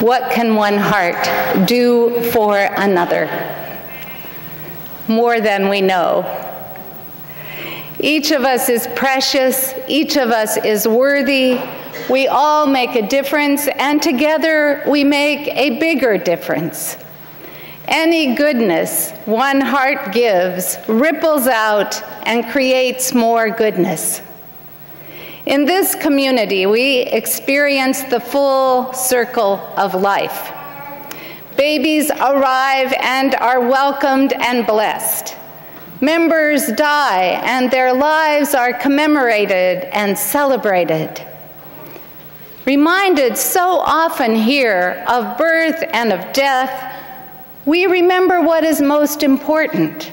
What can one heart do for another? More than we know. Each of us is precious, each of us is worthy. We all make a difference, and together we make a bigger difference. Any goodness one heart gives ripples out and creates more goodness. In this community, we experience the full circle of life. Babies arrive and are welcomed and blessed. Members die and their lives are commemorated and celebrated. Reminded so often here of birth and of death, we remember what is most important: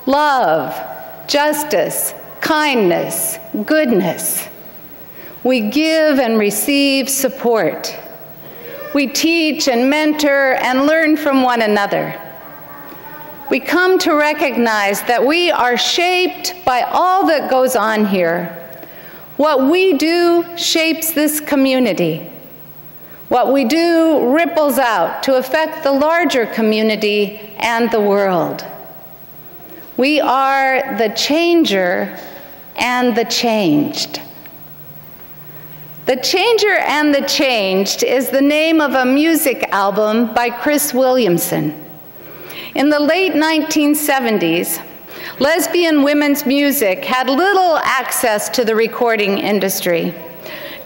love, justice, kindness, goodness. We give and receive support. We teach and mentor and learn from one another. We come to recognize that we are shaped by all that goes on here. What we do shapes this community. What we do ripples out to affect the larger community and the world. We are the changer and the changed. The Changer and the Changed is the name of a music album by Chris Williamson. In the late 1970s, lesbian women's music had little access to the recording industry.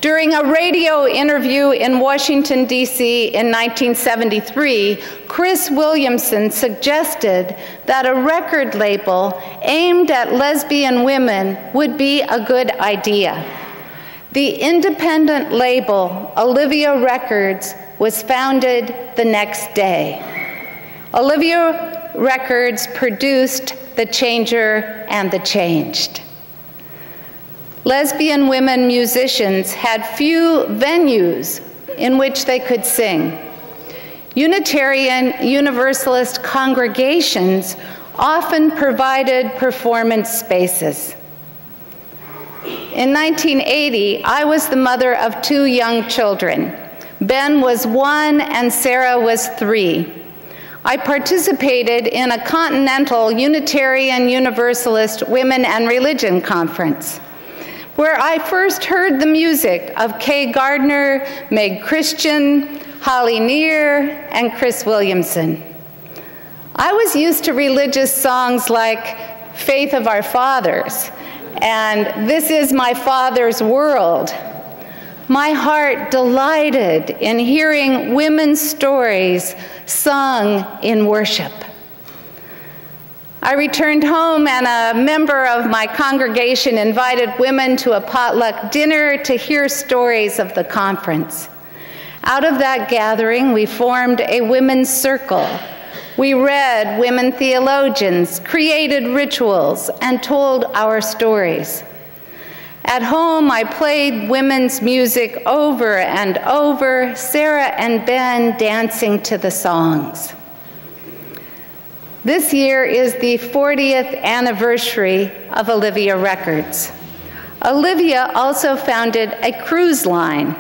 During a radio interview in Washington, D.C. in 1973, Chris Williamson suggested that a record label aimed at lesbian women would be a good idea. The independent label, Olivia Records, was founded the next day. Olivia Records produced The Changer and the Changed. Lesbian women musicians had few venues in which they could sing. Unitarian Universalist congregations often provided performance spaces. In 1980, I was the mother of 2 young children. Ben was 1 and Sarah was 3. I participated in a continental Unitarian Universalist Women and Religion conference, where I first heard the music of Kay Gardner, Meg Christian, Holly Neer, and Chris Williamson. I was used to religious songs like Faith of Our Fathers and This Is My Father's World. My heart delighted in hearing women's stories sung in worship. I returned home and a member of my congregation invited women to a potluck dinner to hear stories of the conference. Out of that gathering, we formed a women's circle. We read women theologians, created rituals, and told our stories. At home, I played women's music over and over, Sarah and Ben dancing to the songs. This year is the 40th anniversary of Olivia Records. Olivia also founded a cruise line.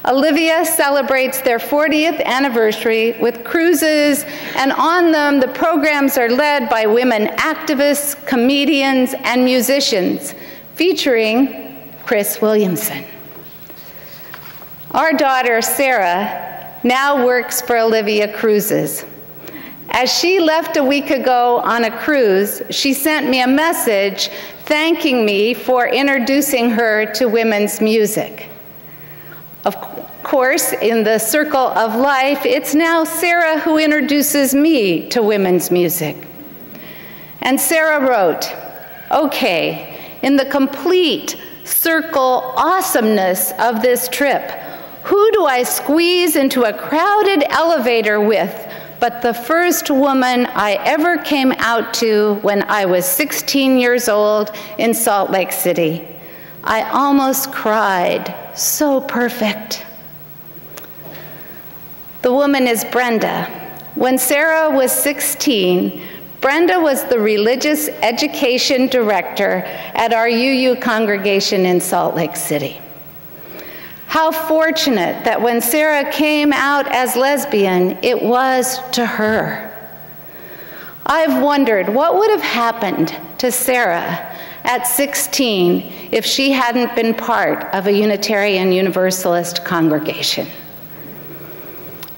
Olivia celebrates their 40th anniversary with cruises, and on them the programs are led by women activists, comedians, and musicians, featuring Chris Williamson. Our daughter, Sarah, now works for Olivia Cruises. As she left a week ago on a cruise, she sent me a message thanking me for introducing her to women's music. Of course, in the circle of life, it's now Sarah who introduces me to women's music. And Sarah wrote, "Okay, in the complete circle awesomeness of this trip, who do I squeeze into a crowded elevator with but the first woman I ever came out to when I was 16 years old in Salt Lake City. I almost cried, so perfect." The woman is Brenda. When Sarah was 16, Brenda was the religious education director at our UU congregation in Salt Lake City. How fortunate that when Sarah came out as lesbian, it was to her. I've wondered what would have happened to Sarah at 16 if she hadn't been part of a Unitarian Universalist congregation.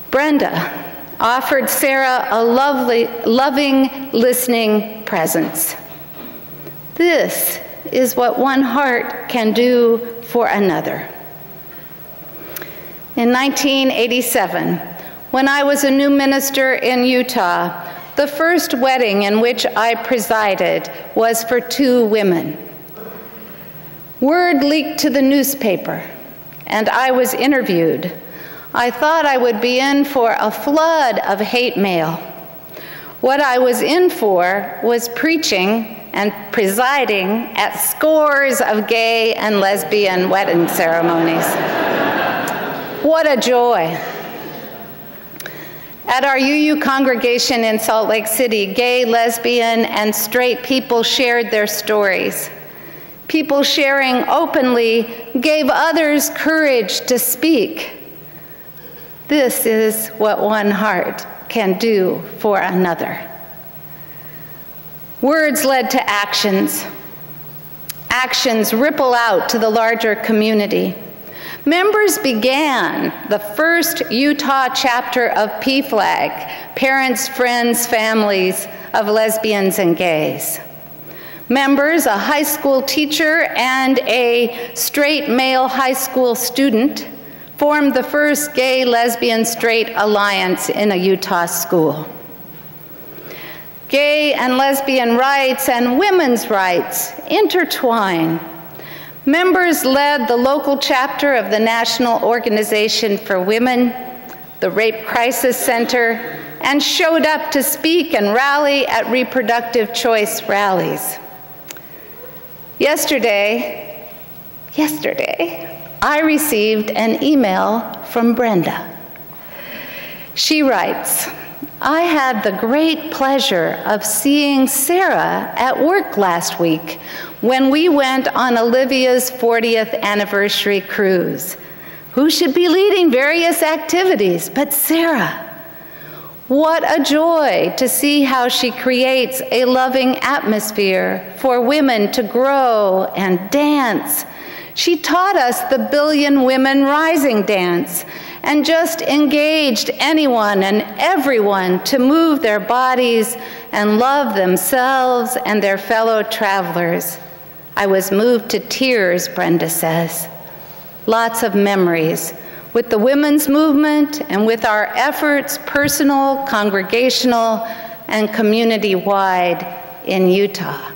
Brenda offered Sarah a loving, listening presence. This is what one heart can do for another. In 1987, when I was a new minister in Utah, the first wedding in which I presided was for 2 women. Word leaked to the newspaper, and I was interviewed. I thought I would be in for a flood of hate mail. What I was in for was preaching and presiding at scores of gay and lesbian wedding ceremonies. What a joy. At our UU congregation in Salt Lake City, gay, lesbian, and straight people shared their stories. People sharing openly gave others courage to speak. This is what one heart can do for another. Words led to actions. Actions ripple out to the larger community. Members began the first Utah chapter of PFLAG, Parents, Friends, Families of Lesbians and Gays. Members, a high school teacher and a straight male high school student, formed the first gay, lesbian, straight alliance in a Utah school. Gay and lesbian rights and women's rights intertwine. Members led the local chapter of the National Organization for Women, the Rape Crisis Center, and showed up to speak and rally at reproductive choice rallies. Yesterday, I received an email from Brenda. She writes, I had the great pleasure of seeing Sarah at work last week when we went on Olivia's 40th anniversary cruise. Who should be leading various activities but Sarah? What a joy to see how she creates a loving atmosphere for women to grow and dance. She taught us the Billion Women Rising dance and just engaged anyone and everyone to move their bodies and love themselves and their fellow travelers. I was moved to tears, Brenda says. Lots of memories with the women's movement and with our efforts, personal, congregational, and community-wide in Utah.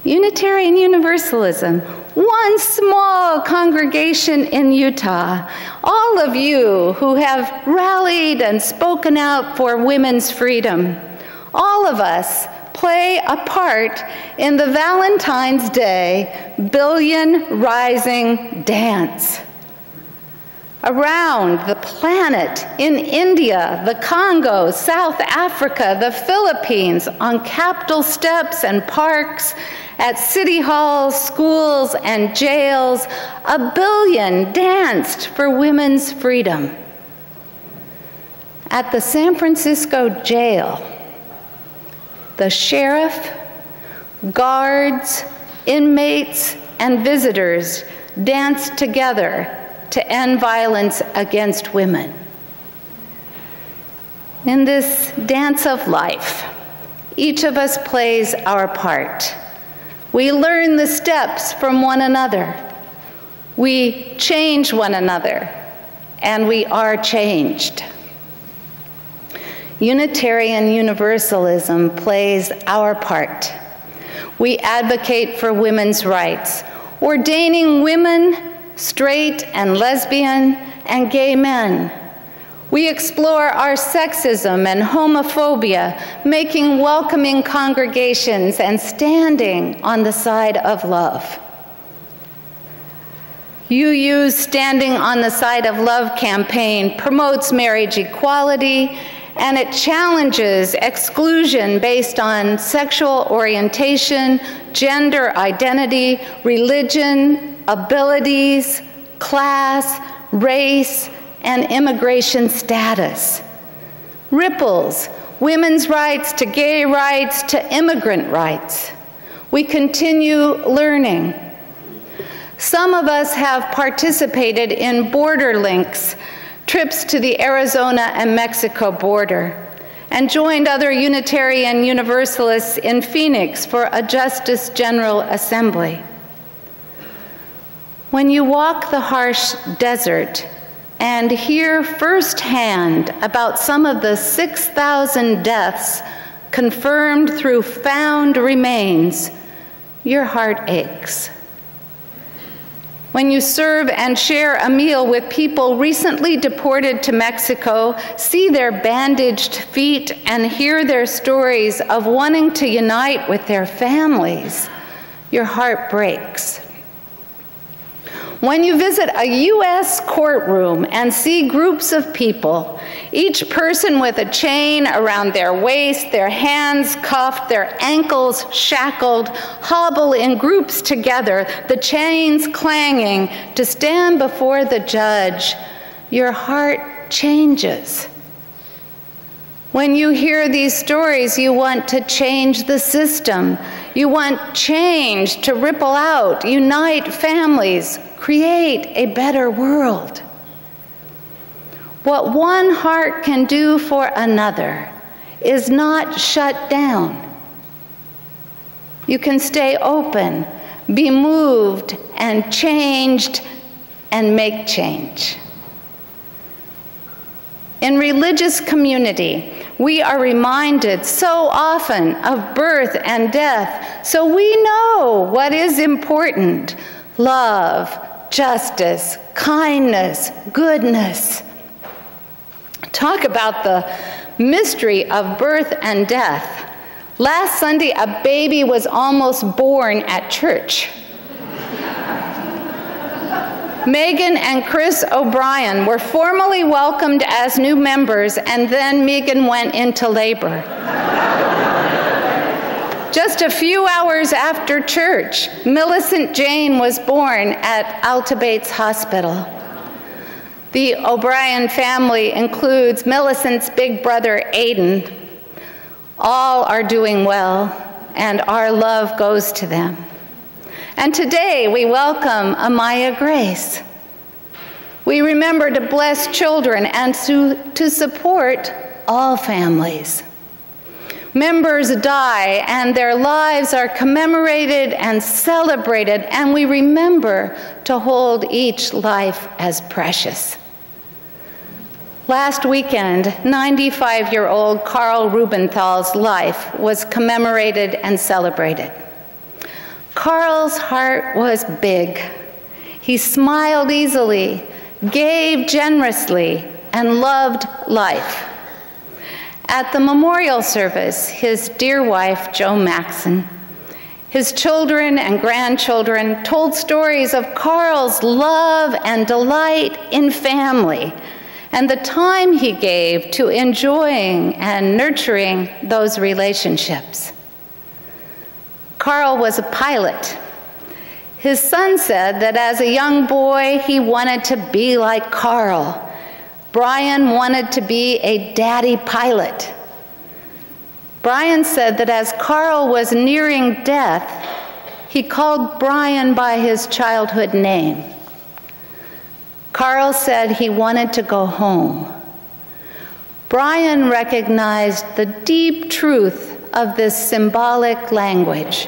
Unitarian Universalism, one small congregation in Utah. All of you who have rallied and spoken out for women's freedom, all of us play a part in the Valentine's Day Billion Rising dance. Around the planet, in India, the Congo, South Africa, the Philippines, on Capitol steps and parks, at city halls, schools, and jails, a billion danced for women's freedom. At the San Francisco jail, the sheriff, guards, inmates, and visitors danced together to end violence against women. In this dance of life, each of us plays our part. We learn the steps from one another. We change one another, and we are changed. Unitarian Universalism plays our part. We advocate for women's rights, ordaining women, straight and lesbian, and gay men. We explore our sexism and homophobia, making welcoming congregations and standing on the side of love. UU's Standing on the Side of Love campaign promotes marriage equality, and it challenges exclusion based on sexual orientation, gender identity, religion, abilities, class, race, and immigration status. Ripples, women's rights to gay rights to immigrant rights. We continue learning. Some of us have participated in border links, trips to the Arizona and Mexico border, and joined other Unitarian Universalists in Phoenix for a Justice General Assembly. When you walk the harsh desert and hear firsthand about some of the 6,000 deaths confirmed through found remains, your heart aches. When you serve and share a meal with people recently deported to Mexico, see their bandaged feet, and hear their stories of wanting to unite with their families, your heart breaks. When you visit a U.S. courtroom and see groups of people, each person with a chain around their waist, their hands cuffed, their ankles shackled, hobble in groups together, the chains clanging to stand before the judge, your heart changes. When you hear these stories, you want to change the system. You want change to ripple out, unite families, create a better world. What one heart can do for another is not shut down. You can stay open, be moved and changed, and make change. In religious community, we are reminded so often of birth and death, so we know what is important: love, justice, kindness, goodness. Talk about the mystery of birth and death. Last Sunday, a baby was almost born at church. Megan and Chris O'Brien were formally welcomed as new members, and then Megan went into labor. Just a few hours after church, Millicent Jane was born at Alta Bates Hospital. The O'Brien family includes Millicent's big brother, Aiden. All are doing well, and our love goes to them. And today we welcome Amaya Grace. We remember to bless children and to support all families. Members die and their lives are commemorated and celebrated, and we remember to hold each life as precious. Last weekend, 95-year-old Carl Rubenthal's life was commemorated and celebrated. Carl's heart was big. He smiled easily, gave generously, and loved life. At the memorial service, his dear wife, Jo Maxon, his children and grandchildren told stories of Carl's love and delight in family and the time he gave to enjoying and nurturing those relationships. Carl was a pilot. His son said that as a young boy, he wanted to be like Carl. Brian wanted to be a daddy pilot. Brian said that as Carl was nearing death, he called Brian by his childhood name. Carl said he wanted to go home. Brian recognized the deep truth of this symbolic language.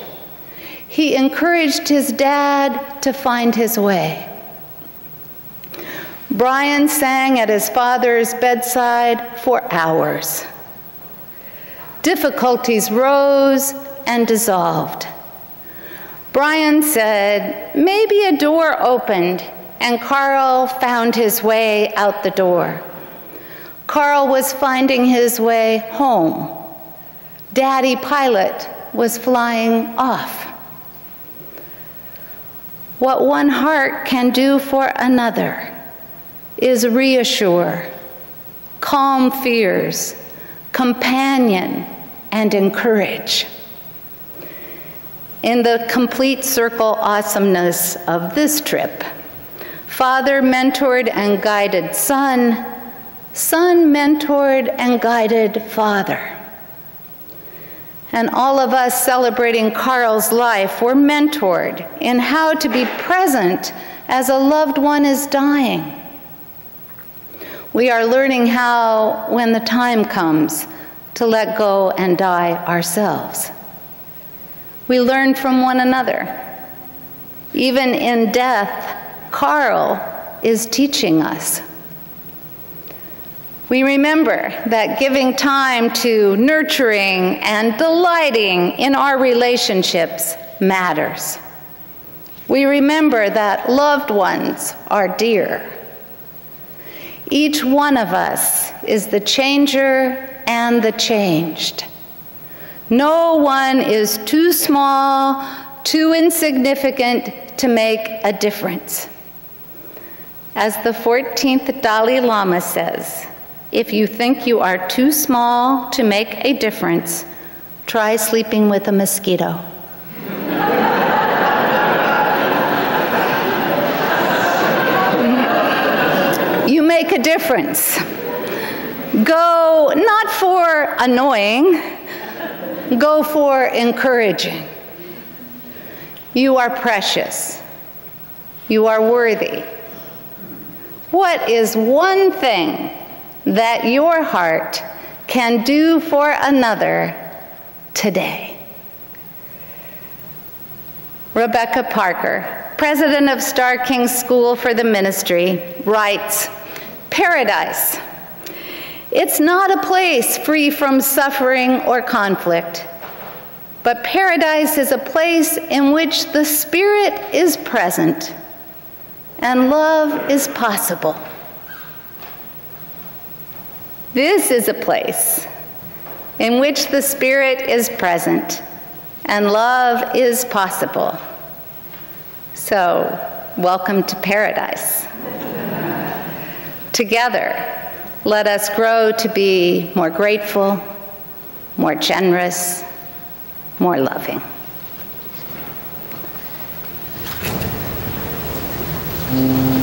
He encouraged his dad to find his way. Brian sang at his father's bedside for hours. Difficulties rose and dissolved. Brian said, maybe a door opened and Carl found his way out the door. Carl was finding his way home. Daddy Pilot was flying off. What one heart can do for another is reassure, calm fears, companion, and encourage. in the complete circle awesomeness of this trip. Father mentored and guided Son, Son mentored and guided Father. And all of us celebrating Carl's life were mentored in how to be present as a loved one is dying. We are learning how, when the time comes, to let go and die ourselves. We learn from one another. Even in death, Carl is teaching us. We remember that giving time to nurturing and delighting in our relationships matters. We remember that loved ones are dear. Each one of us is the changer and the changed. No one is too small, too insignificant to make a difference. As the 14th Dalai Lama says, if you think you are too small to make a difference, try sleeping with a mosquito. You make a difference. Go not for annoying, go for encouraging. You are precious. You are worthy. What is one thing that your heart can do for another today? Rebecca Parker, president of Star King School for the Ministry, writes, "Paradise. It's not a place free from suffering or conflict, but paradise is a place in which the Spirit is present and love is possible. This is a place in which the Spirit is present and love is possible. So, welcome to paradise. Together, let us grow to be more grateful, more generous, more loving." Mm-hmm.